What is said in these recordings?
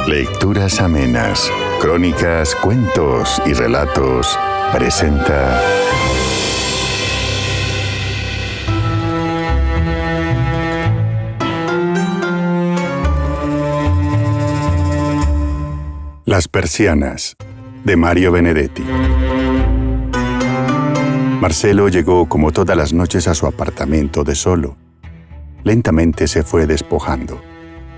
Lecturas amenas, crónicas, cuentos y relatos presenta Las persianas, de Mario Benedetti. Marcelo llegó como todas las noches a su apartamento de solo. Lentamente se fue despojando.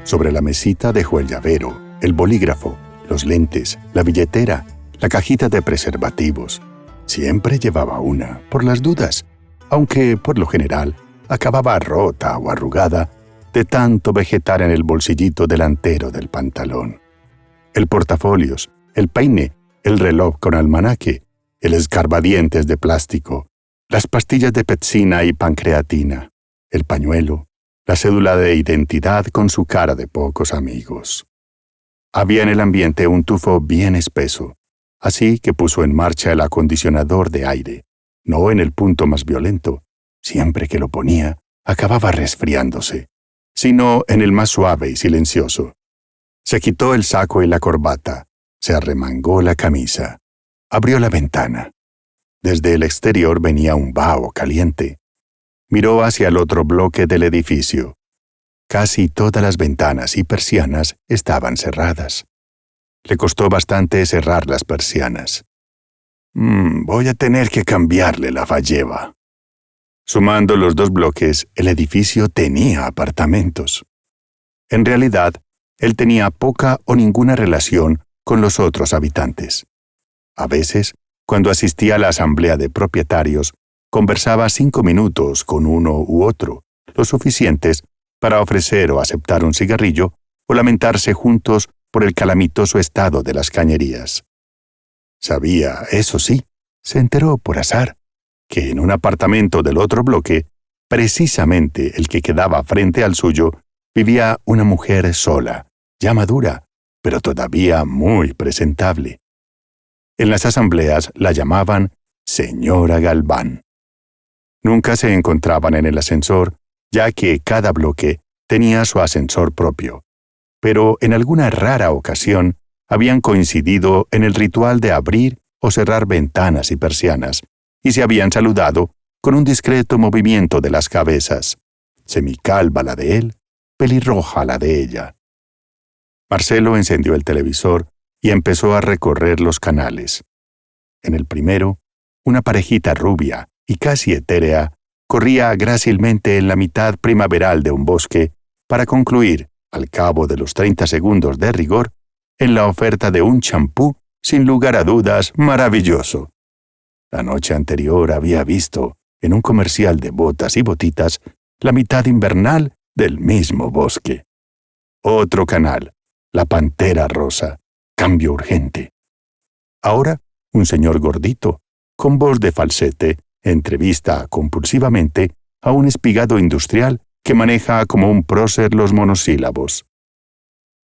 Sobre la mesita dejó el llavero, el bolígrafo, los lentes, la billetera, la cajita de preservativos. Siempre llevaba una, por las dudas, aunque, por lo general, acababa rota o arrugada de tanto vegetar en el bolsillito delantero del pantalón. El portafolios, el peine, el reloj con almanaque, el escarbadientes de plástico, las pastillas de pepsina y pancreatina, el pañuelo, la cédula de identidad con su cara de pocos amigos. Había en el ambiente un tufo bien espeso, así que puso en marcha el acondicionador de aire, no en el punto más violento, siempre que lo ponía, acababa resfriándose, sino en el más suave y silencioso. Se quitó el saco y la corbata, se arremangó la camisa, abrió la ventana. Desde el exterior venía un vaho caliente. Miró hacia el otro bloque del edificio. Casi todas las ventanas y persianas estaban cerradas. Le costó bastante cerrar las persianas. Voy a tener que cambiarle la falleba. Sumando los dos bloques, el edificio tenía apartamentos. En realidad, él tenía poca o ninguna relación con los otros habitantes. A veces, cuando asistía a la asamblea de propietarios, conversaba 5 minutos con uno u otro, lo suficientes para ofrecer o aceptar un cigarrillo o lamentarse juntos por el calamitoso estado de las cañerías. Sabía, eso sí, se enteró por azar, que en un apartamento del otro bloque, precisamente el que quedaba frente al suyo, vivía una mujer sola, ya madura, pero todavía muy presentable. En las asambleas la llamaban Señora Galván. Nunca se encontraban en el ascensor, ya que cada bloque tenía su ascensor propio, pero en alguna rara ocasión habían coincidido en el ritual de abrir o cerrar ventanas y persianas, y se habían saludado con un discreto movimiento de las cabezas, semicalva la de él, pelirroja la de ella. Marcelo encendió el televisor y empezó a recorrer los canales. En el primero, una parejita rubia y casi etérea corría grácilmente en la mitad primaveral de un bosque para concluir, al cabo de los 30 segundos de rigor, en la oferta de un champú, sin lugar a dudas, maravilloso. La noche anterior había visto, en un comercial de botas y botitas, la mitad invernal del mismo bosque. Otro canal, la pantera rosa, cambio urgente. Ahora, un señor gordito, con voz de falsete, entrevista compulsivamente a un espigado industrial que maneja como un prócer los monosílabos.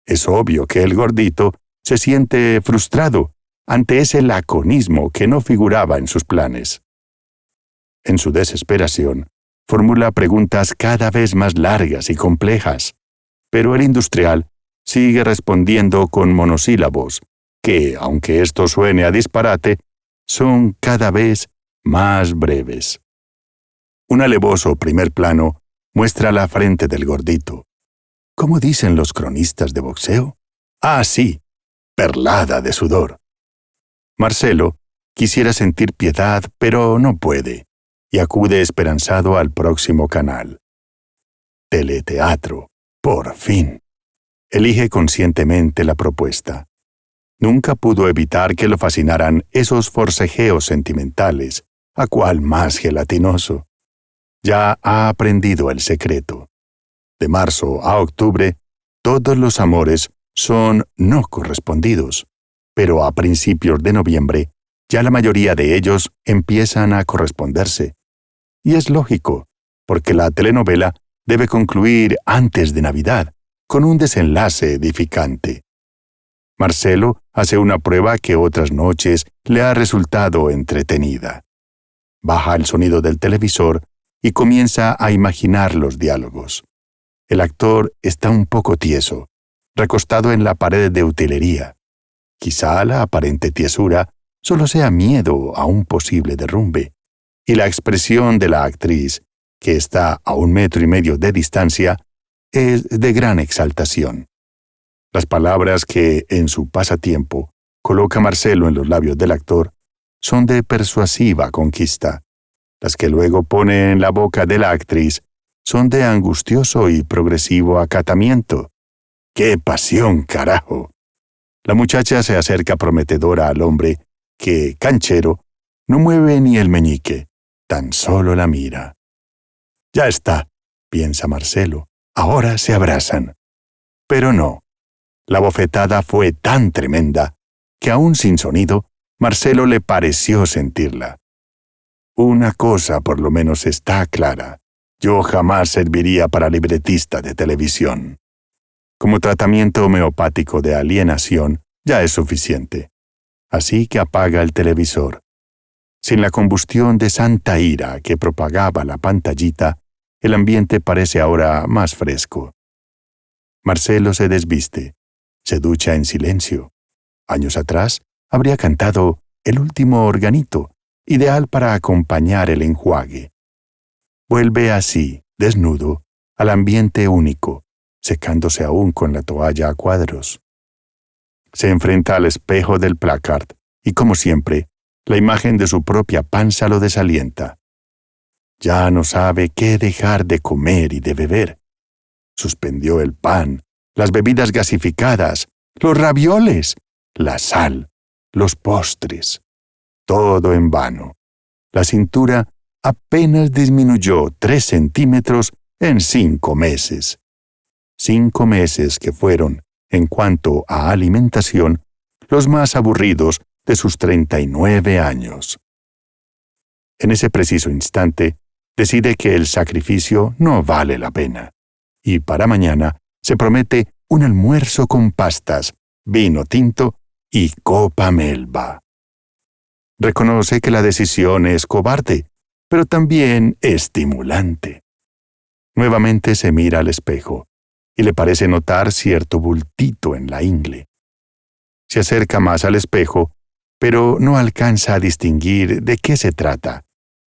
Es obvio que el gordito se siente frustrado ante ese laconismo que no figuraba en sus planes. En su desesperación, formula preguntas cada vez más largas y complejas, pero el industrial sigue respondiendo con monosílabos, que, aunque esto suene a disparate, son cada vez más breves. Un alevoso primer plano muestra la frente del gordito. ¿Cómo dicen los cronistas de boxeo? Ah, sí, perlada de sudor. Marcelo quisiera sentir piedad, pero no puede, y acude esperanzado al próximo canal. Teleteatro, por fin. Elige conscientemente la propuesta. Nunca pudo evitar que lo fascinaran esos forcejeos sentimentales, a cual más gelatinoso. Ya ha aprendido el secreto. De marzo a octubre, todos los amores son no correspondidos, pero a principios de noviembre, ya la mayoría de ellos empiezan a corresponderse. Y es lógico, porque la telenovela debe concluir antes de Navidad, con un desenlace edificante. Marcelo hace una prueba que otras noches le ha resultado entretenida. Baja el sonido del televisor y comienza a imaginar los diálogos. El actor está un poco tieso, recostado en la pared de utilería. Quizá la aparente tiesura solo sea miedo a un posible derrumbe, y la expresión de la actriz, que está a 1,5 metros de distancia, es de gran exaltación. Las palabras que, en su pasatiempo, coloca Marcelo en los labios del actor son de persuasiva conquista. Las que luego pone en la boca de la actriz son de angustioso y progresivo acatamiento. ¡Qué pasión, carajo! La muchacha se acerca prometedora al hombre que, canchero, no mueve ni el meñique, tan solo la mira. Ya está, piensa Marcelo, ahora se abrazan. Pero no. La bofetada fue tan tremenda que aún sin sonido, Marcelo le pareció sentirla. Una cosa por lo menos está clara. Yo jamás serviría para libretista de televisión. Como tratamiento homeopático de alienación, ya es suficiente. Así que apaga el televisor. Sin la combustión de santa ira que propagaba la pantallita, el ambiente parece ahora más fresco. Marcelo se desviste, se ducha en silencio. Años atrás, habría cantado El último organito, ideal para acompañar el enjuague. Vuelve así, desnudo, al ambiente único, secándose aún con la toalla a cuadros. Se enfrenta al espejo del placard y, como siempre, la imagen de su propia panza lo desalienta. Ya no sabe qué dejar de comer y de beber. Suspendió el pan, las bebidas gasificadas, los ravioles, la sal, los postres. Todo en vano. La cintura apenas disminuyó 3 centímetros en 5 meses. 5 meses que fueron, en cuanto a alimentación, los más aburridos de sus 39 años. En ese preciso instante, decide que el sacrificio no vale la pena, y para mañana se promete un almuerzo con pastas, vino tinto y copa melba. Reconoce que la decisión es cobarde, pero también estimulante. Nuevamente se mira al espejo, y le parece notar cierto bultito en la ingle. Se acerca más al espejo, pero no alcanza a distinguir de qué se trata,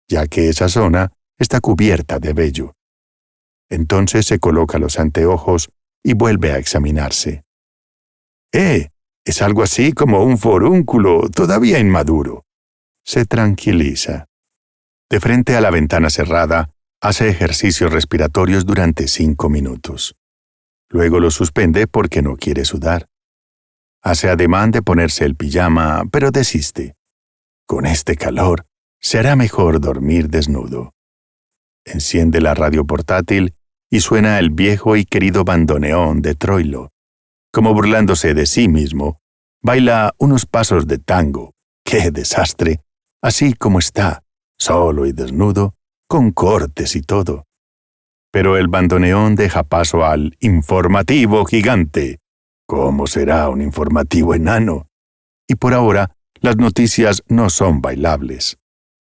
ya que esa zona está cubierta de vello. Entonces se coloca los anteojos y vuelve a examinarse. Es algo así como un forúnculo todavía inmaduro. Se tranquiliza. De frente a la ventana cerrada, hace ejercicios respiratorios durante 5 minutos. Luego lo suspende porque no quiere sudar. Hace ademán de ponerse el pijama, pero desiste. Con este calor, será mejor dormir desnudo. Enciende la radio portátil y suena el viejo y querido bandoneón de Troilo. Como burlándose de sí mismo, baila unos pasos de tango. ¡Qué desastre! Así como está, solo y desnudo, con cortes y todo. Pero el bandoneón deja paso al informativo gigante. ¿Cómo será un informativo enano? Y por ahora, las noticias no son bailables.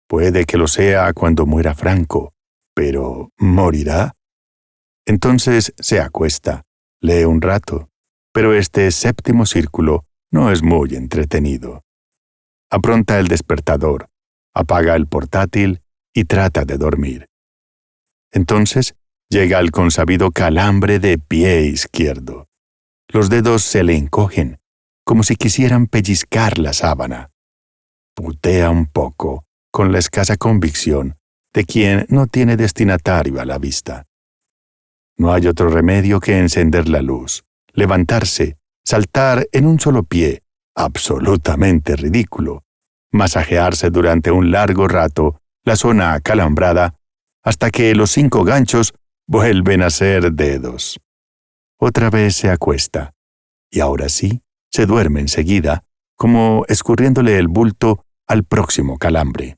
Puede que lo sea cuando muera Franco, pero ¿morirá? Entonces se acuesta, lee un rato, pero este 7º círculo no es muy entretenido. Apronta el despertador, apaga el portátil y trata de dormir. Entonces llega al consabido calambre de pie izquierdo. Los dedos se le encogen, como si quisieran pellizcar la sábana. Putea un poco, con la escasa convicción de quien no tiene destinatario a la vista. No hay otro remedio que encender la luz, levantarse, saltar en un solo pie, absolutamente ridículo, masajearse durante un largo rato la zona acalambrada hasta que los 5 ganchos vuelven a ser dedos. Otra vez se acuesta, y ahora sí, se duerme enseguida, como escurriéndole el bulto al próximo calambre.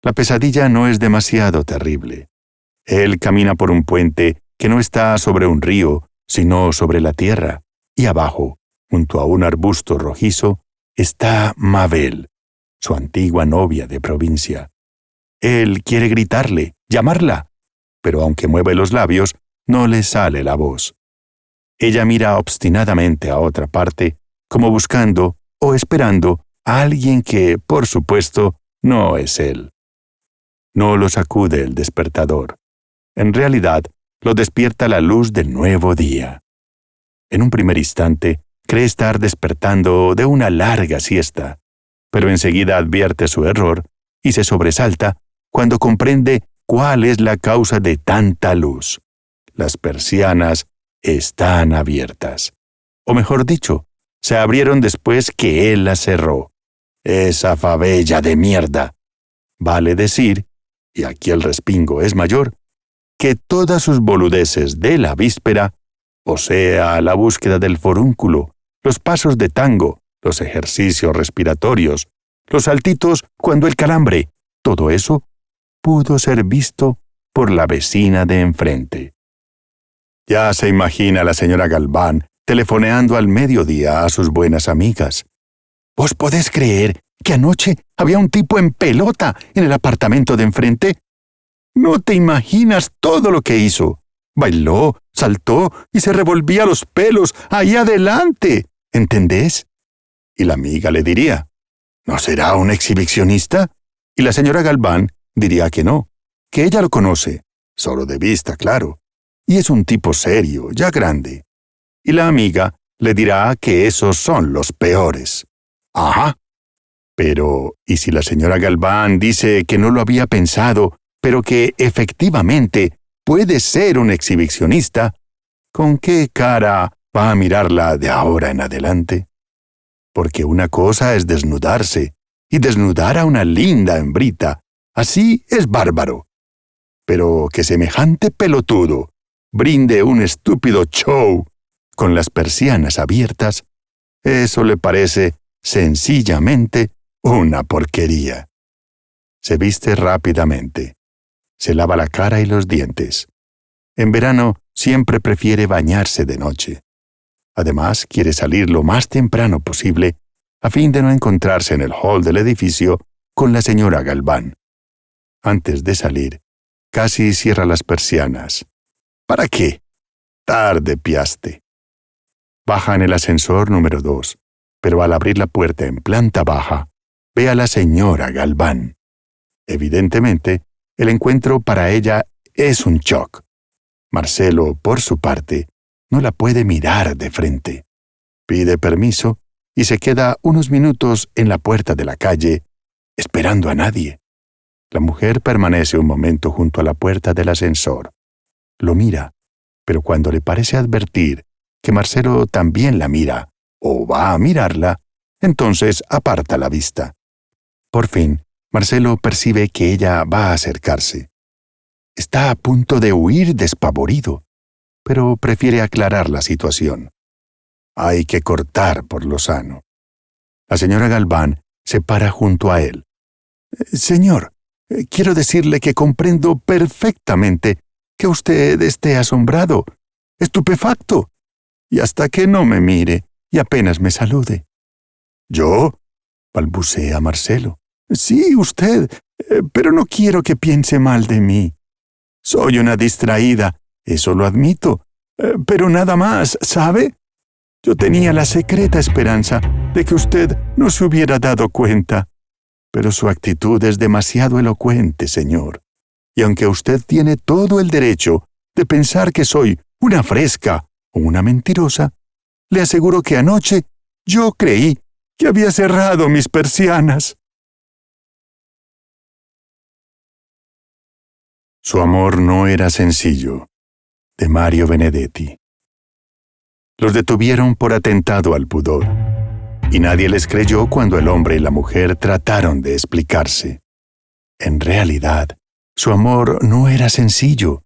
La pesadilla no es demasiado terrible. Él camina por un puente que no está sobre un río, sino sobre la tierra, y abajo, junto a un arbusto rojizo, está Mabel, su antigua novia de provincia. Él quiere gritarle, llamarla, pero aunque mueve los labios, no le sale la voz. Ella mira obstinadamente a otra parte, como buscando o esperando a alguien que, por supuesto, no es él. No lo sacude el despertador. En realidad, lo despierta la luz del nuevo día. En un primer instante, cree estar despertando de una larga siesta, pero enseguida advierte su error y se sobresalta cuando comprende cuál es la causa de tanta luz. Las persianas están abiertas. O mejor dicho, se abrieron después que él las cerró. Esa fabella de mierda. Vale decir, y aquí el respingo es mayor, que todas sus boludeces de la víspera, o sea, la búsqueda del forúnculo, los pasos de tango, los ejercicios respiratorios, los saltitos cuando el calambre, todo eso pudo ser visto por la vecina de enfrente. Ya se imagina la señora Galván telefoneando al mediodía a sus buenas amigas. ¿Vos podés creer que anoche había un tipo en pelota en el apartamento de enfrente? No te imaginas todo lo que hizo. Bailó, saltó y se revolvía los pelos ahí adelante. ¿Entendés? Y la amiga le diría, ¿no será un exhibicionista? Y la señora Galván diría que no, que ella lo conoce, solo de vista, claro, y es un tipo serio, ya grande. Y la amiga le dirá que esos son los peores. Ajá. Pero, ¿y si la señora Galván dice que no lo había pensado, pero que efectivamente puede ser un exhibicionista? ¿Con qué cara va a mirarla de ahora en adelante? Porque una cosa es desnudarse, y desnudar a una linda hembrita, así es bárbaro. Pero que semejante pelotudo brinde un estúpido show con las persianas abiertas, eso le parece sencillamente una porquería. Se viste rápidamente. Se lava la cara y los dientes. En verano siempre prefiere bañarse de noche. Además, quiere salir lo más temprano posible a fin de no encontrarse en el hall del edificio con la señora Galván. Antes de salir, casi cierra las persianas. ¿Para qué? Tarde piaste. Baja en el ascensor número 2, pero al abrir la puerta en planta baja, ve a la señora Galván. Evidentemente, el encuentro para ella es un shock. Marcelo, por su parte, no la puede mirar de frente. Pide permiso y se queda unos minutos en la puerta de la calle, esperando a nadie. La mujer permanece un momento junto a la puerta del ascensor. Lo mira, pero cuando le parece advertir que Marcelo también la mira, o va a mirarla, entonces aparta la vista. Por fin, Marcelo percibe que ella va a acercarse. Está a punto de huir despavorido, pero prefiere aclarar la situación. Hay que cortar por lo sano. La señora Galván se para junto a él. Señor, quiero decirle que comprendo perfectamente que usted esté asombrado, estupefacto, y hasta que no me mire y apenas me salude. ¿Yo? Balbucea Marcelo. Sí, usted, pero no quiero que piense mal de mí. Soy una distraída, eso lo admito, pero nada más, ¿sabe? Yo tenía la secreta esperanza de que usted no se hubiera dado cuenta. Pero su actitud es demasiado elocuente, señor. Y aunque usted tiene todo el derecho de pensar que soy una fresca o una mentirosa, le aseguro que anoche yo creí que había cerrado mis persianas. Su amor no era sencillo, de Mario Benedetti. Los detuvieron por atentado al pudor, y nadie les creyó cuando el hombre y la mujer trataron de explicarse. En realidad, su amor no era sencillo.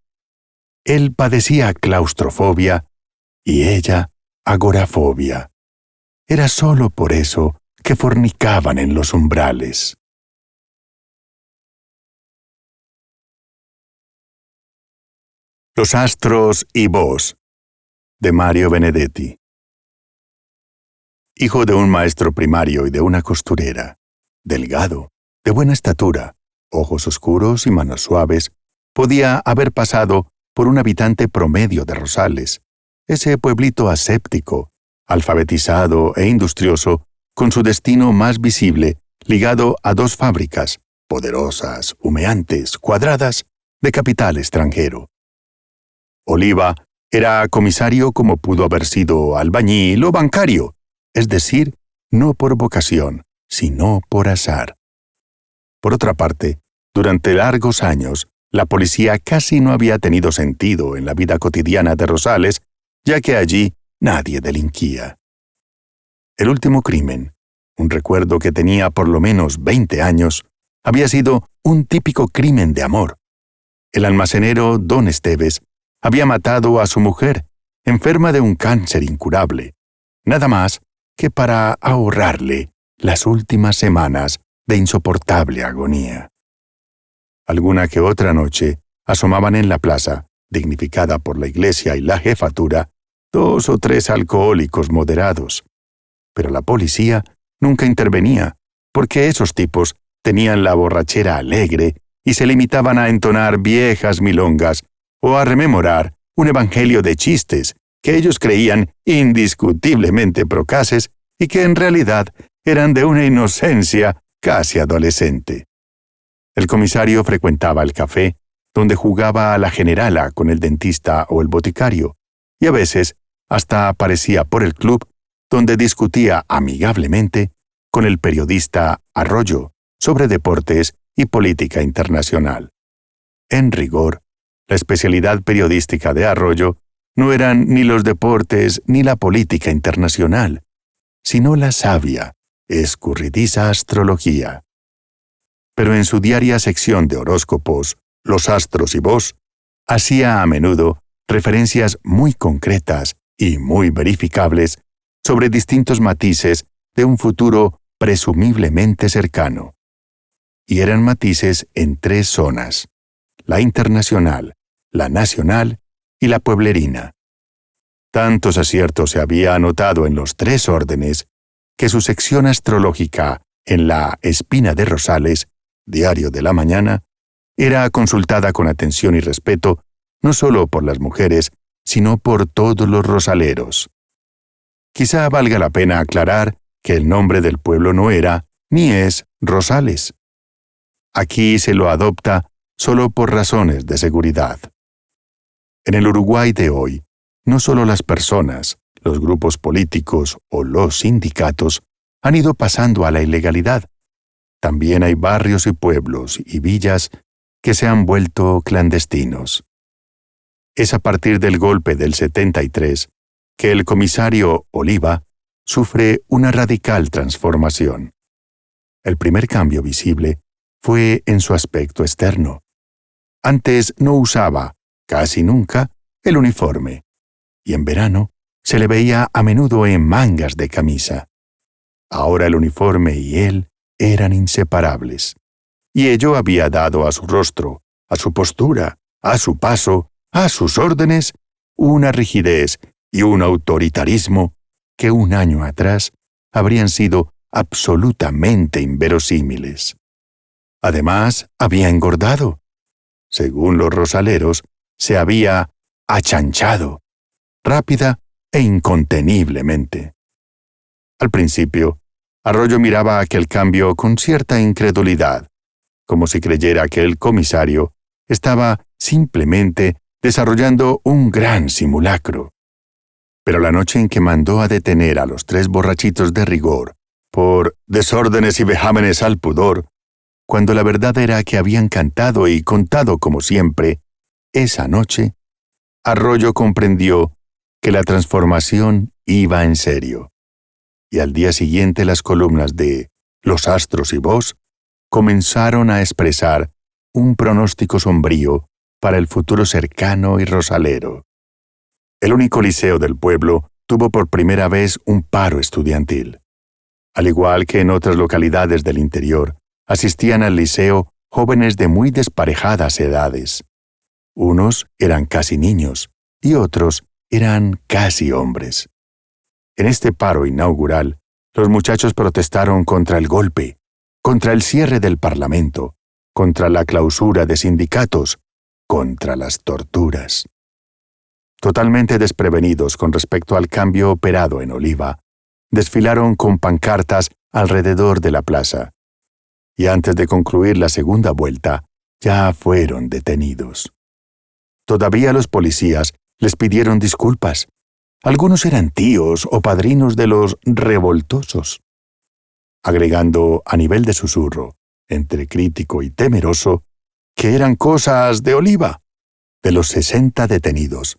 Él padecía claustrofobia y ella agorafobia. Era solo por eso que fornicaban en los umbrales. Los astros y vos, de Mario Benedetti. Hijo de un maestro primario y de una costurera, delgado, de buena estatura, ojos oscuros y manos suaves, podía haber pasado por un habitante promedio de Rosales, ese pueblito aséptico, alfabetizado e industrioso, con su destino más visible ligado a 2 fábricas, poderosas, humeantes, cuadradas, de capital extranjero. Oliva era comisario como pudo haber sido albañil o bancario, es decir, no por vocación, sino por azar. Por otra parte, durante largos años, la policía casi no había tenido sentido en la vida cotidiana de Rosales, ya que allí nadie delinquía. El último crimen, un recuerdo que tenía por lo menos 20 años, había sido un típico crimen de amor. El almacenero Don Esteves había matado a su mujer, enferma de un cáncer incurable, nada más que para ahorrarle las últimas semanas de insoportable agonía. Alguna que otra noche asomaban en la plaza, dignificada por la iglesia y la jefatura, 2 o 3 alcohólicos moderados. Pero la policía nunca intervenía, porque esos tipos tenían la borrachera alegre y se limitaban a entonar viejas milongas o a rememorar un evangelio de chistes que ellos creían indiscutiblemente procaces y que en realidad eran de una inocencia casi adolescente. El comisario frecuentaba el café, donde jugaba a la generala con el dentista o el boticario, y a veces hasta aparecía por el club, donde discutía amigablemente con el periodista Arroyo sobre deportes y política internacional. En rigor, la especialidad periodística de Arroyo no eran ni los deportes ni la política internacional, sino la sabia, escurridiza astrología. Pero en su diaria sección de horóscopos, Los astros y vos, hacía a menudo referencias muy concretas y muy verificables sobre distintos matices de un futuro presumiblemente cercano. Y eran matices en 3 zonas: la internacional, la nacional y la pueblerina. Tantos aciertos se había anotado en los 3 órdenes que su sección astrológica en la Espina de Rosales, Diario de la Mañana, era consultada con atención y respeto no solo por las mujeres, sino por todos los rosaleros. Quizá valga la pena aclarar que el nombre del pueblo no era, ni es, Rosales. Aquí se lo adopta solo por razones de seguridad. En el Uruguay de hoy, no solo las personas, los grupos políticos o los sindicatos han ido pasando a la ilegalidad. También hay barrios y pueblos y villas que se han vuelto clandestinos. Es a partir del golpe del 73 que el comisario Oliva sufre una radical transformación. El primer cambio visible fue en su aspecto externo. Antes no usaba, casi nunca, el uniforme, y en verano se le veía a menudo en mangas de camisa. Ahora el uniforme y él eran inseparables, y ello había dado a su rostro, a su postura, a su paso, a sus órdenes, una rigidez y un autoritarismo que un año atrás habrían sido absolutamente inverosímiles. Además, había engordado. Según los rosaleros, se había achanchado, rápida e inconteniblemente. Al principio, Arroyo miraba aquel cambio con cierta incredulidad, como si creyera que el comisario estaba simplemente desarrollando un gran simulacro. Pero la noche en que mandó a detener a los 3 borrachitos de rigor por desórdenes y vejámenes al pudor, cuando la verdad era que habían cantado y contado como siempre, esa noche, Arroyo comprendió que la transformación iba en serio. Y al día siguiente las columnas de Los astros y vos comenzaron a expresar un pronóstico sombrío para el futuro cercano y rosalero. El único liceo del pueblo tuvo por primera vez un paro estudiantil. Al igual que en otras localidades del interior, asistían al liceo jóvenes de muy desparejadas edades. Unos eran casi niños y otros eran casi hombres. En este paro inaugural, los muchachos protestaron contra el golpe, contra el cierre del Parlamento, contra la clausura de sindicatos, contra las torturas. totalmente desprevenidos con respecto al cambio operado en Oliva, desfilaron con pancartas alrededor de la plaza, y antes de concluir la segunda vuelta, ya fueron detenidos. Todavía los policías les pidieron disculpas. Algunos eran tíos o padrinos de los revoltosos, agregando a nivel de susurro, entre crítico y temeroso, que eran cosas de Oliva. De los 60 detenidos,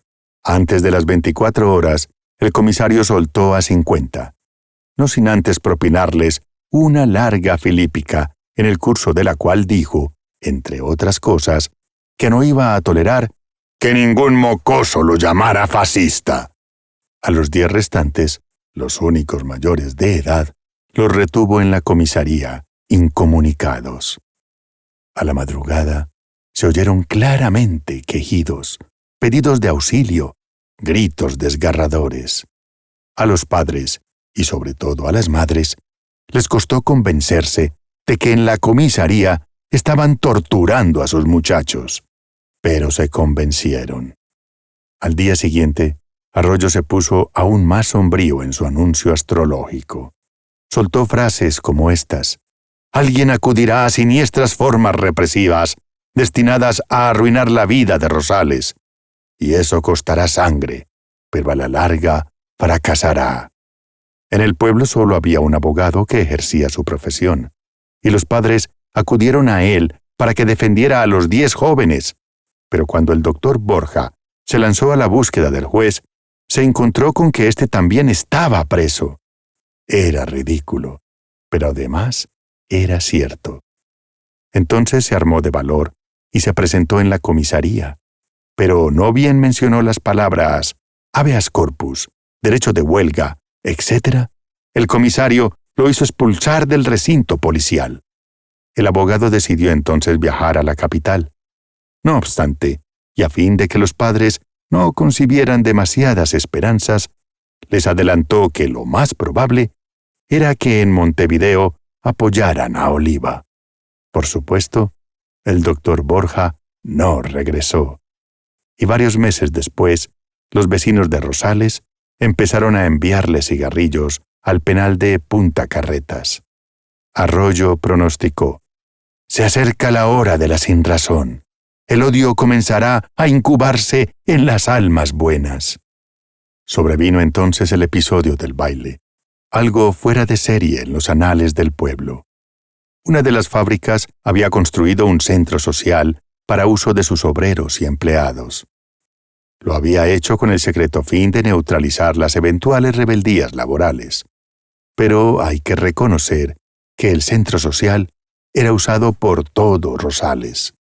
antes de las 24 horas, el comisario soltó a 50, no sin antes propinarles una larga filípica, en el curso de la cual dijo, entre otras cosas, que no iba a tolerar que ningún mocoso lo llamara fascista. A los 10 restantes, los únicos mayores de edad, los retuvo en la comisaría, incomunicados. A la madrugada, se oyeron claramente quejidos, pedidos de auxilio, gritos desgarradores. A los padres, y sobre todo a las madres, les costó convencerse de que en la comisaría estaban torturando a sus muchachos, pero se convencieron. Al día siguiente, Arroyo se puso aún más sombrío en su anuncio astrológico. Soltó frases como estas: «Alguien acudirá a siniestras formas represivas destinadas a arruinar la vida de Rosales, y eso costará sangre, pero a la larga fracasará». En el pueblo solo había un abogado que ejercía su profesión, y los padres acudieron a él para que defendiera a los 10 jóvenes. Pero cuando el doctor Borja se lanzó a la búsqueda del juez, se encontró con que éste también estaba preso. Era ridículo, pero además era cierto. Entonces se armó de valor y se presentó en la comisaría, pero no bien mencionó las palabras habeas corpus, derecho de huelga, etc., el comisario lo hizo expulsar del recinto policial. El abogado decidió entonces viajar a la capital. No obstante, y a fin de que los padres no concibieran demasiadas esperanzas, les adelantó que lo más probable era que en Montevideo apoyaran a Oliva. Por supuesto, el doctor Borja no regresó, y varios meses después, los vecinos de Rosales empezaron a enviarle cigarrillos al penal de Punta Carretas. Arroyo pronosticó: «Se acerca la hora de la sinrazón. El odio comenzará a incubarse en las almas buenas». Sobrevino entonces el episodio del baile, algo fuera de serie en los anales del pueblo. Una de las fábricas había construido un centro social para uso de sus obreros y empleados. Lo había hecho con el secreto fin de neutralizar las eventuales rebeldías laborales. Pero hay que reconocer que el centro social era usado por todo Rosales.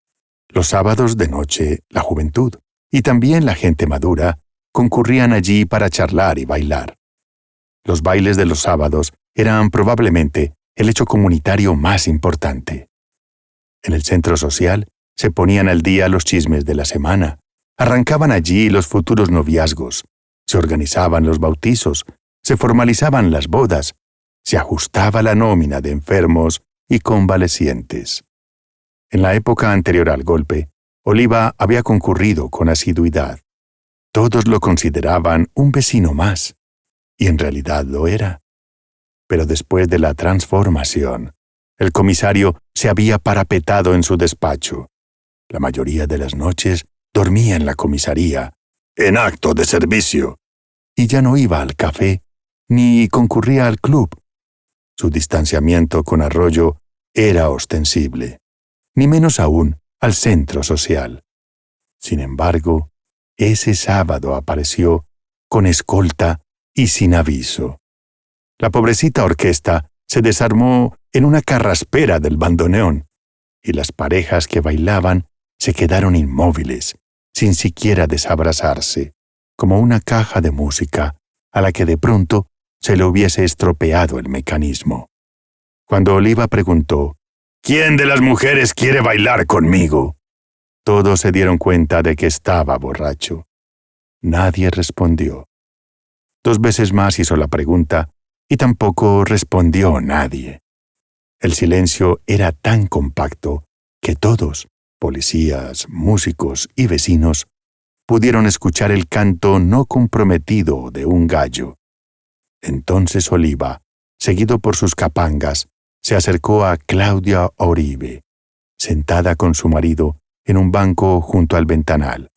Los sábados de noche, la juventud, y también la gente madura, concurrían allí para charlar y bailar. Los bailes de los sábados eran probablemente el hecho comunitario más importante. En el centro social se ponían al día los chismes de la semana, arrancaban allí los futuros noviazgos, se organizaban los bautizos, se formalizaban las bodas, se ajustaba la nómina de enfermos y convalecientes. En la época anterior al golpe, Oliva había concurrido con asiduidad. Todos lo consideraban un vecino más, y en realidad lo era. Pero después de la transformación, el comisario se había parapetado en su despacho. La mayoría de las noches dormía en la comisaría, en acto de servicio, y ya no iba al café ni concurría al club. Su distanciamiento con Arroyo era ostensible, ni menos aún al centro social. Sin embargo, ese sábado apareció con escolta y sin aviso. La pobrecita orquesta se desarmó en una carraspera del bandoneón, y las parejas que bailaban se quedaron inmóviles, sin siquiera desabrazarse, como una caja de música a la que de pronto se le hubiese estropeado el mecanismo. Cuando Oliva preguntó: «¿Quién de las mujeres quiere bailar conmigo?», todos se dieron cuenta de que estaba borracho. Nadie respondió. 2 veces más hizo la pregunta y tampoco respondió nadie. El silencio era tan compacto que todos, policías, músicos y vecinos, pudieron escuchar el canto no comprometido de un gallo. Entonces Oliva, seguido por sus capangas, se acercó a Claudia Oribe, sentada con su marido en un banco junto al ventanal.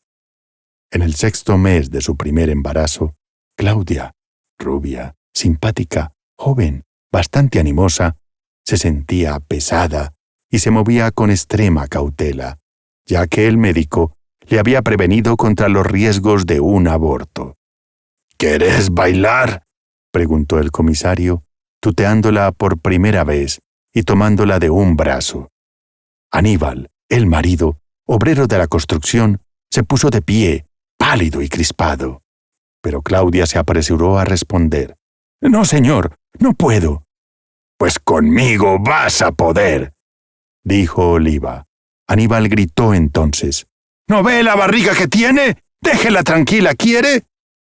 En el 6º mes de su primer embarazo, Claudia, rubia, simpática, joven, bastante animosa, se sentía pesada y se movía con extrema cautela, ya que el médico le había prevenido contra los riesgos de un aborto. «¿Querés bailar?», preguntó el comisario, tuteándola por primera vez y tomándola de un brazo. Aníbal, el marido, obrero de la construcción, se puso de pie, pálido y crispado. Pero Claudia se apresuró a responder. «No, señor, no puedo». «Pues conmigo vas a poder», dijo Oliva. Aníbal gritó entonces. «¿No ve la barriga que tiene? Déjela tranquila, ¿quiere?»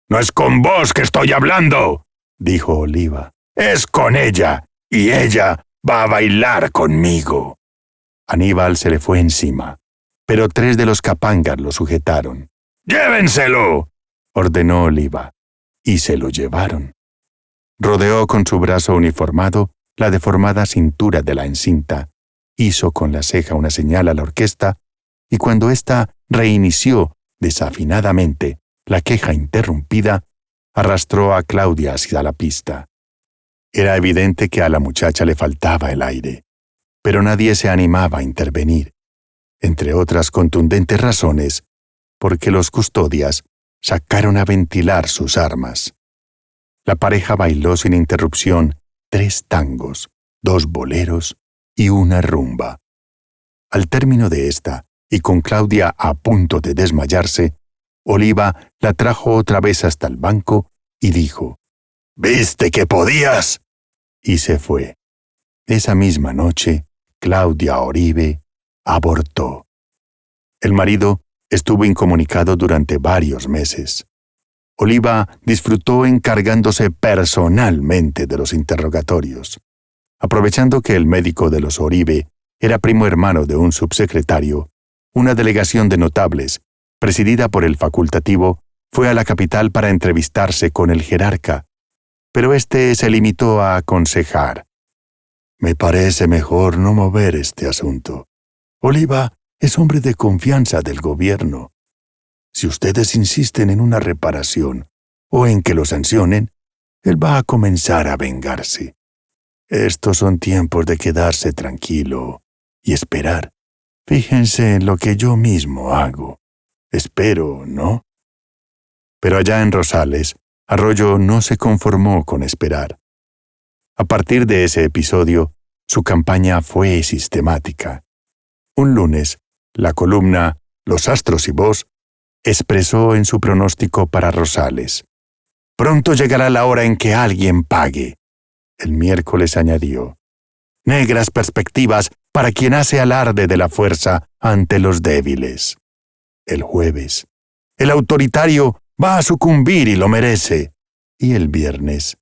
«No es con vos que estoy hablando», dijo Oliva. «Es con ella, y ella va a bailar conmigo». Aníbal se le fue encima, pero 3 de los capangas lo sujetaron. «¡Llévenselo!», ordenó Oliva, y se lo llevaron. Rodeó con su brazo uniformado la deformada cintura de la encinta, hizo con la ceja una señal a la orquesta, y cuando ésta reinició desafinadamente la queja interrumpida, arrastró a Claudia hacia la pista. Era evidente que a la muchacha le faltaba el aire, pero nadie se animaba a intervenir, entre otras contundentes razones, porque los custodias sacaron a ventilar sus armas. La pareja bailó sin interrupción 3 tangos, 2 boleros y una rumba. Al término de esta, y con Claudia a punto de desmayarse, Oliva la trajo otra vez hasta el banco y dijo: «¿Viste que podías?», y se fue. Esa misma noche, Claudia Oribe abortó. El marido estuvo incomunicado durante varios meses. Oliva disfrutó encargándose personalmente de los interrogatorios. Aprovechando que el médico de los Oribe era primo hermano de un subsecretario, una delegación de notables, presidida por el facultativo, fue a la capital para entrevistarse con el jerarca, pero éste se limitó a aconsejar: «Me parece mejor no mover este asunto. Oliva es hombre de confianza del gobierno. Si ustedes insisten en una reparación o en que lo sancionen, él va a comenzar a vengarse. Estos son tiempos de quedarse tranquilo y esperar. Fíjense en lo que yo mismo hago. Espero, ¿no?». Pero allá en Rosales, Arroyo no se conformó con esperar. A partir de ese episodio, su campaña fue sistemática. Un lunes, la columna Los Astros y Vos expresó en su pronóstico para Rosales: «Pronto llegará la hora en que alguien pague». El miércoles añadió: «Negras perspectivas para quien hace alarde de la fuerza ante los débiles». El jueves: «El autoritario va a sucumbir y lo merece». Y el viernes: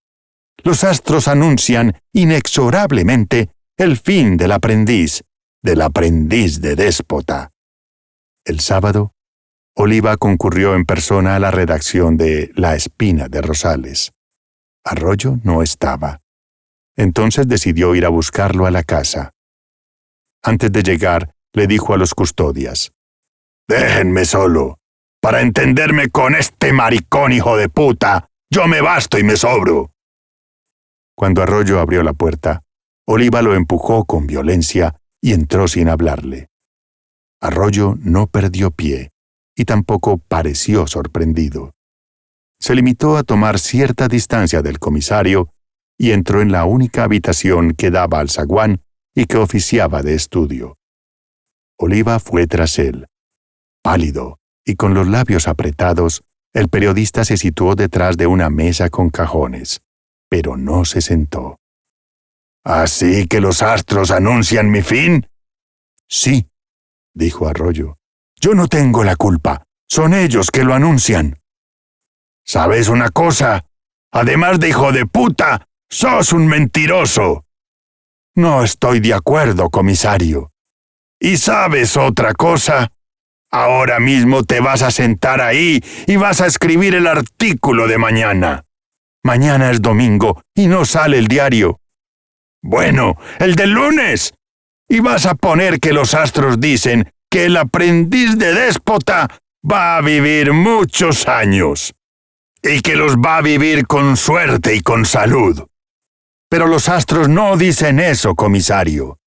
«Los astros anuncian inexorablemente el fin del aprendiz de déspota». El sábado, Oliva concurrió en persona a la redacción de La Espina de Rosales. Arroyo no estaba. Entonces decidió ir a buscarlo a la casa. Antes de llegar, le dijo a los custodias: «Déjenme solo. Para entenderme con este maricón hijo de puta, yo me basto y me sobro». Cuando Arroyo abrió la puerta, Oliva lo empujó con violencia y entró sin hablarle. Arroyo no perdió pie y tampoco pareció sorprendido. Se limitó a tomar cierta distancia del comisario y entró en la única habitación que daba al zaguán y que oficiaba de estudio. Oliva fue tras él. Pálido y con los labios apretados, el periodista se situó detrás de una mesa con cajones, pero no se sentó. «¿Así que los astros anuncian mi fin?». «Sí», dijo Arroyo. «Yo no tengo la culpa. Son ellos que lo anuncian». «¿Sabes una cosa? Además de hijo de puta, sos un mentiroso». «No estoy de acuerdo, comisario». «¿Y sabes otra cosa?». Ahora mismo te vas a sentar ahí y vas a escribir el artículo de mañana. Mañana es domingo y no sale el diario. Bueno, el del lunes. Y vas a poner que los astros dicen que el aprendiz de déspota va a vivir muchos años. Y que los va a vivir con suerte y con salud. Pero los astros no dicen eso, comisario.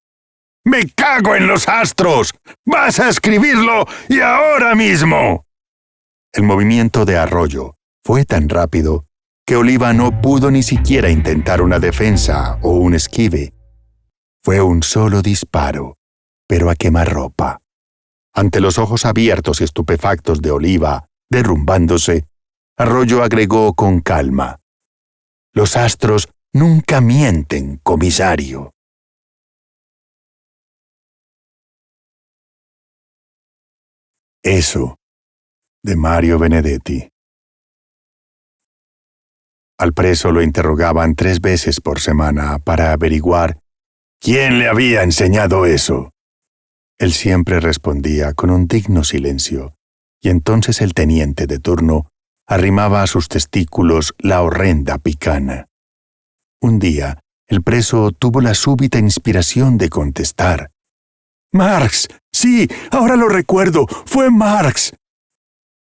¡Me cago en los astros! ¡Vas a escribirlo y ahora mismo! El movimiento de Arroyo fue tan rápido que Oliva no pudo ni siquiera intentar una defensa o un esquive. Fue un solo disparo, pero a quemarropa. Ante los ojos abiertos y estupefactos de Oliva, derrumbándose, Arroyo agregó con calma: «Los astros nunca mienten, comisario». Eso, de Mario Benedetti. Al preso lo interrogaban 3 veces por semana para averiguar quién le había enseñado eso. Él siempre respondía con un digno silencio, y entonces el teniente de turno arrimaba a sus testículos la horrenda picana. Un día, el preso tuvo la súbita inspiración de contestar: «Marx, sí, ahora lo recuerdo, fue Marx».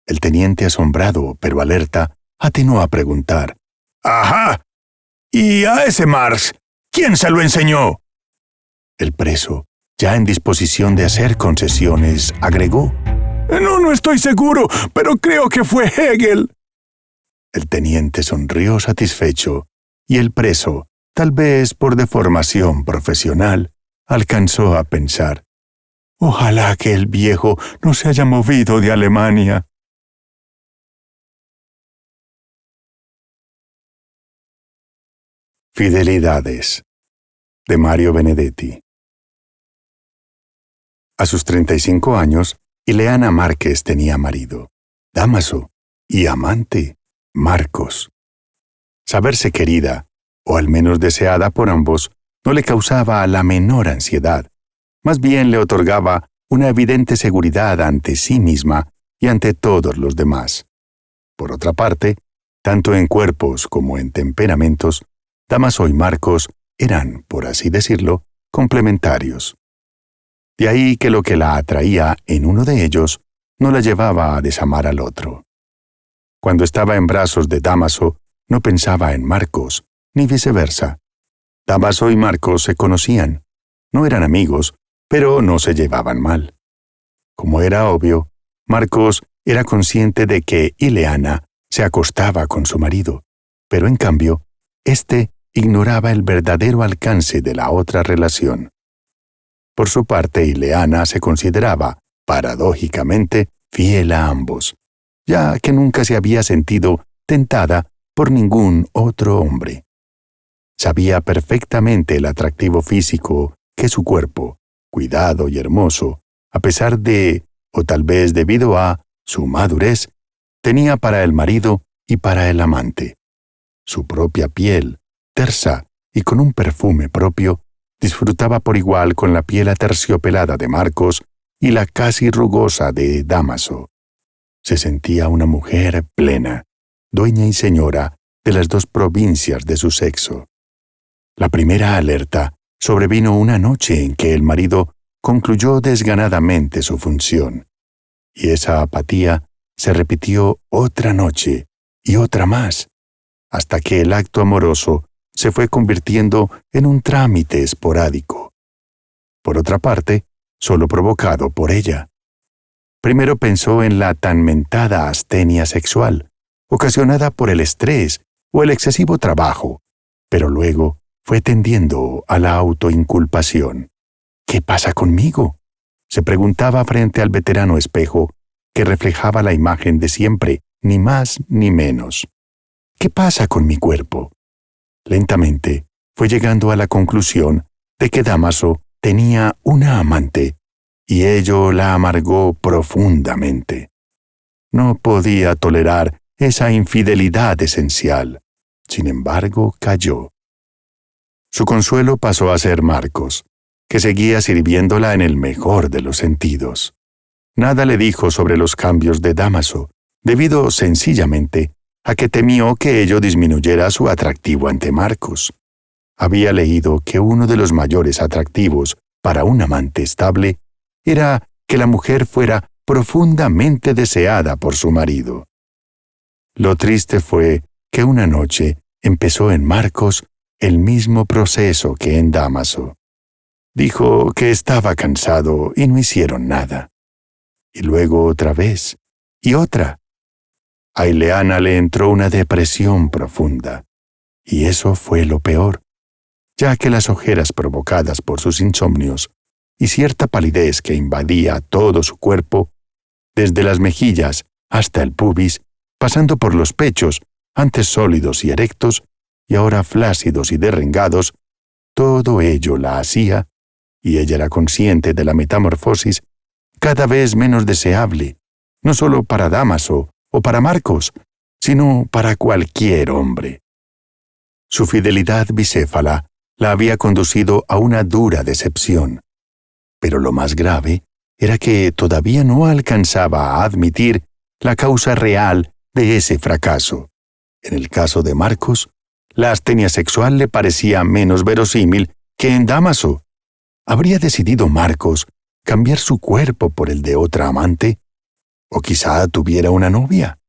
El teniente, asombrado pero alerta, atinó a preguntar: «Ajá. ¿Y a ese Marx, quién se lo enseñó?» El preso, ya en disposición de hacer concesiones, agregó: «No estoy seguro, pero creo que fue Hegel». El teniente sonrió satisfecho, y el preso, tal vez por deformación profesional, alcanzó a pensar: «Ojalá que el viejo no se haya movido de Alemania». Fidelidades, de Mario Benedetti. A sus 35 años, Ileana Márquez tenía marido, Dámaso, y amante, Marcos. Saberse querida, o al menos deseada por ambos, no le causaba la menor ansiedad. Más bien le otorgaba una evidente seguridad ante sí misma y ante todos los demás. Por otra parte, tanto en cuerpos como en temperamentos, Dámaso y Marcos eran, por así decirlo, complementarios. De ahí que lo que la atraía en uno de ellos no la llevaba a desamar al otro. Cuando estaba en brazos de Dámaso, no pensaba en Marcos, ni viceversa. Dámaso y Marcos se conocían. No eran amigos, pero no se llevaban mal. Como era obvio, Marcos era consciente de que Ileana se acostaba con su marido, pero en cambio, éste ignoraba el verdadero alcance de la otra relación. Por su parte, Ileana se consideraba, paradójicamente, fiel a ambos, ya que nunca se había sentido tentada por ningún otro hombre. Sabía perfectamente el atractivo físico que su cuerpo, cuidado y hermoso, a pesar de, o tal vez debido a, su madurez, tenía para el marido y para el amante. Su propia piel, tersa y con un perfume propio, disfrutaba por igual con la piel aterciopelada de Marcos y la casi rugosa de Dámaso. Se sentía una mujer plena, dueña y señora de las 2 provincias de su sexo. La primera alerta sobrevino una noche en que el marido concluyó desganadamente su función, y esa apatía se repitió otra noche y otra más, hasta que el acto amoroso se fue convirtiendo en un trámite esporádico. Por otra parte, solo provocado por ella. Primero pensó en la tan mentada astenia sexual, ocasionada por el estrés o el excesivo trabajo, pero luego fue tendiendo a la autoinculpación. ¿Qué pasa conmigo?, se preguntaba frente al veterano espejo que reflejaba la imagen de siempre, ni más ni menos. ¿Qué pasa con mi cuerpo? Lentamente fue llegando a la conclusión de que Dámaso tenía una amante, y ello la amargó profundamente. No podía tolerar esa infidelidad esencial. Sin embargo, calló. Su consuelo pasó a ser Marcos, que seguía sirviéndola en el mejor de los sentidos. Nada le dijo sobre los cambios de Dámaso, debido sencillamente a que temió que ello disminuyera su atractivo ante Marcos. Había leído que uno de los mayores atractivos para un amante estable era que la mujer fuera profundamente deseada por su marido. Lo triste fue que una noche empezó en Marcos el mismo proceso que en Dámaso. Dijo que estaba cansado y no hicieron nada. Y luego otra vez, y otra. A Ileana le entró una depresión profunda, y eso fue lo peor, ya que las ojeras provocadas por sus insomnios y cierta palidez que invadía todo su cuerpo, desde las mejillas hasta el pubis, pasando por los pechos, antes sólidos y erectos, y ahora flácidos y derrengados, todo ello la hacía, y ella era consciente de la metamorfosis, cada vez menos deseable, no solo para Dámaso o para Marcos, sino para cualquier hombre. Su fidelidad bicéfala la había conducido a una dura decepción, pero lo más grave era que todavía no alcanzaba a admitir la causa real de ese fracaso. En el caso de Marcos, la astenia sexual le parecía menos verosímil que en Dámaso. ¿Habría decidido Marcos cambiar su cuerpo por el de otra amante? ¿O quizá tuviera una novia?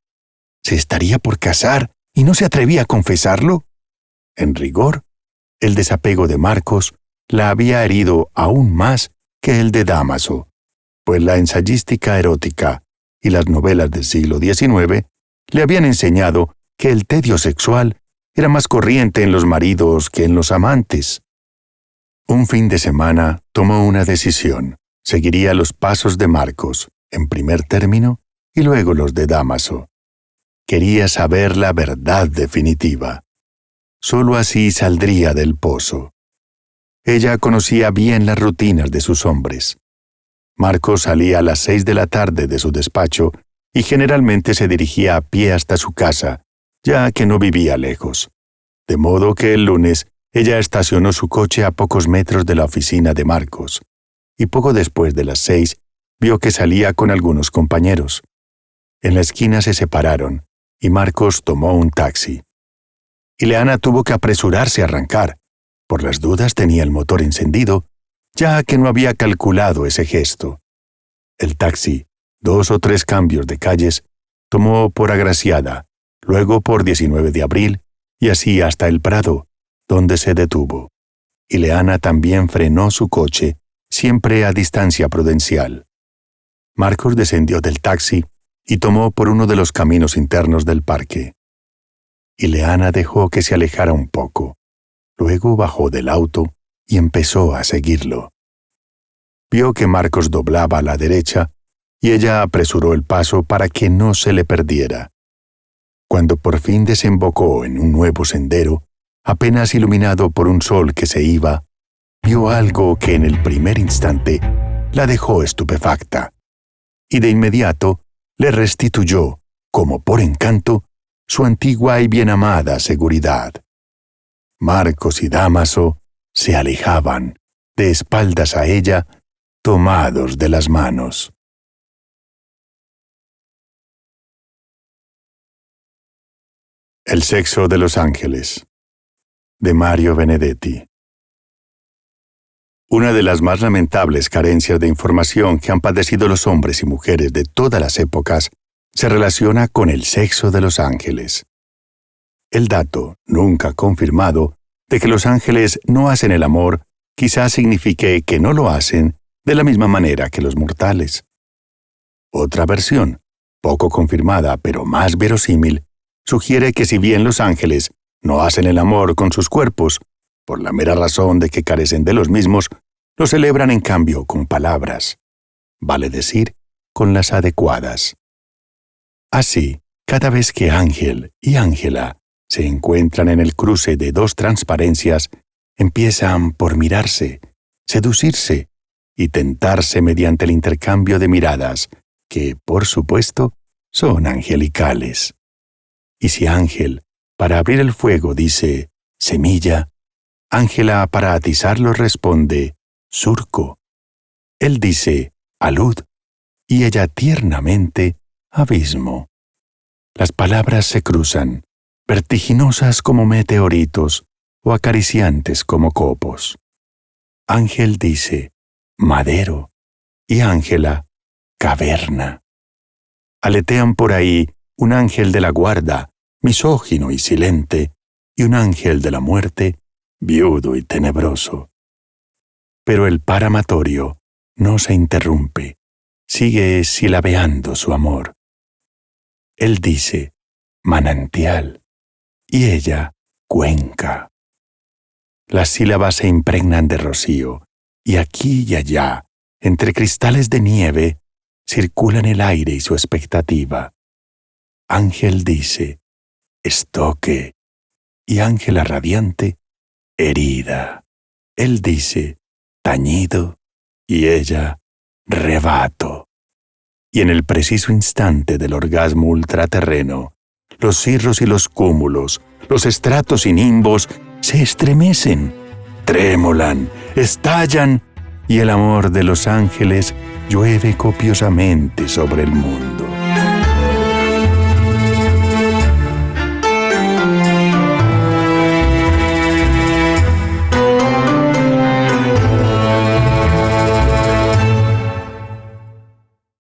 ¿Se estaría por casar y no se atrevía a confesarlo? En rigor, el desapego de Marcos la había herido aún más que el de Dámaso, pues la ensayística erótica y las novelas del siglo XIX le habían enseñado que el tedio sexual era más corriente en los maridos que en los amantes. Un fin de semana tomó una decisión. Seguiría los pasos de Marcos, en primer término, y luego los de Dámaso. Quería saber la verdad definitiva. Solo así saldría del pozo. Ella conocía bien las rutinas de sus hombres. Marcos salía a las 6 de la tarde de su despacho y generalmente se dirigía a pie hasta su casa, ya que no vivía lejos. De modo que el lunes ella estacionó su coche a pocos metros de la oficina de Marcos, y poco después de las 6 vio que salía con algunos compañeros. En la esquina se separaron, y Marcos tomó un taxi. Ileana tuvo que apresurarse a arrancar. Por las dudas tenía el motor encendido, ya que no había calculado ese gesto. El taxi, 2 o 3 cambios de calles, tomó por Agraciada, luego por 19 de abril, y así hasta el Prado, donde se detuvo. Ileana también frenó su coche, siempre a distancia prudencial. Marcos descendió del taxi y tomó por uno de los caminos internos del parque. Ileana dejó que se alejara un poco. Luego bajó del auto y empezó a seguirlo. Vio que Marcos doblaba a la derecha y ella apresuró el paso para que no se le perdiera. Cuando por fin desembocó en un nuevo sendero, apenas iluminado por un sol que se iba, vio algo que en el primer instante la dejó estupefacta, y de inmediato le restituyó, como por encanto, su antigua y bien amada seguridad. Marcos y Dámaso se alejaban, de espaldas a ella, tomados de las manos. El sexo de los ángeles, de Mario Benedetti. Una de las más lamentables carencias de información que han padecido los hombres y mujeres de todas las épocas se relaciona con el sexo de los ángeles. El dato, nunca confirmado, de que los ángeles no hacen el amor quizás signifique que no lo hacen de la misma manera que los mortales. Otra versión, poco confirmada pero más verosímil, sugiere que si bien los ángeles no hacen el amor con sus cuerpos, por la mera razón de que carecen de los mismos, lo celebran en cambio con palabras, vale decir, con las adecuadas. Así, cada vez que Ángel y Ángela se encuentran en el cruce de 2 transparencias, empiezan por mirarse, seducirse y tentarse mediante el intercambio de miradas, que, por supuesto, son angelicales. Y si Ángel, para abrir el fuego, dice semilla, Ángela, para atizarlo, responde surco. Él dice alud, y ella tiernamente, abismo. Las palabras se cruzan, vertiginosas como meteoritos o acariciantes como copos. Ángel dice, madero, y Ángela, caverna. Aletean por ahí un ángel de la guarda, misógino y silente, y un ángel de la muerte, viudo y tenebroso. Pero el par amatorio no se interrumpe, sigue silabeando su amor. Él dice, manantial, y ella, cuenca. Las sílabas se impregnan de rocío, y aquí y allá, entre cristales de nieve, circulan el aire y su expectativa. Ángel dice, estoque, y Ángela radiante, herida. Él dice, tañido, y ella, rebato. Y en el preciso instante del orgasmo ultraterreno, los cirros y los cúmulos, los estratos y nimbos se estremecen, trémolan, estallan, y el amor de los ángeles llueve copiosamente sobre el mundo.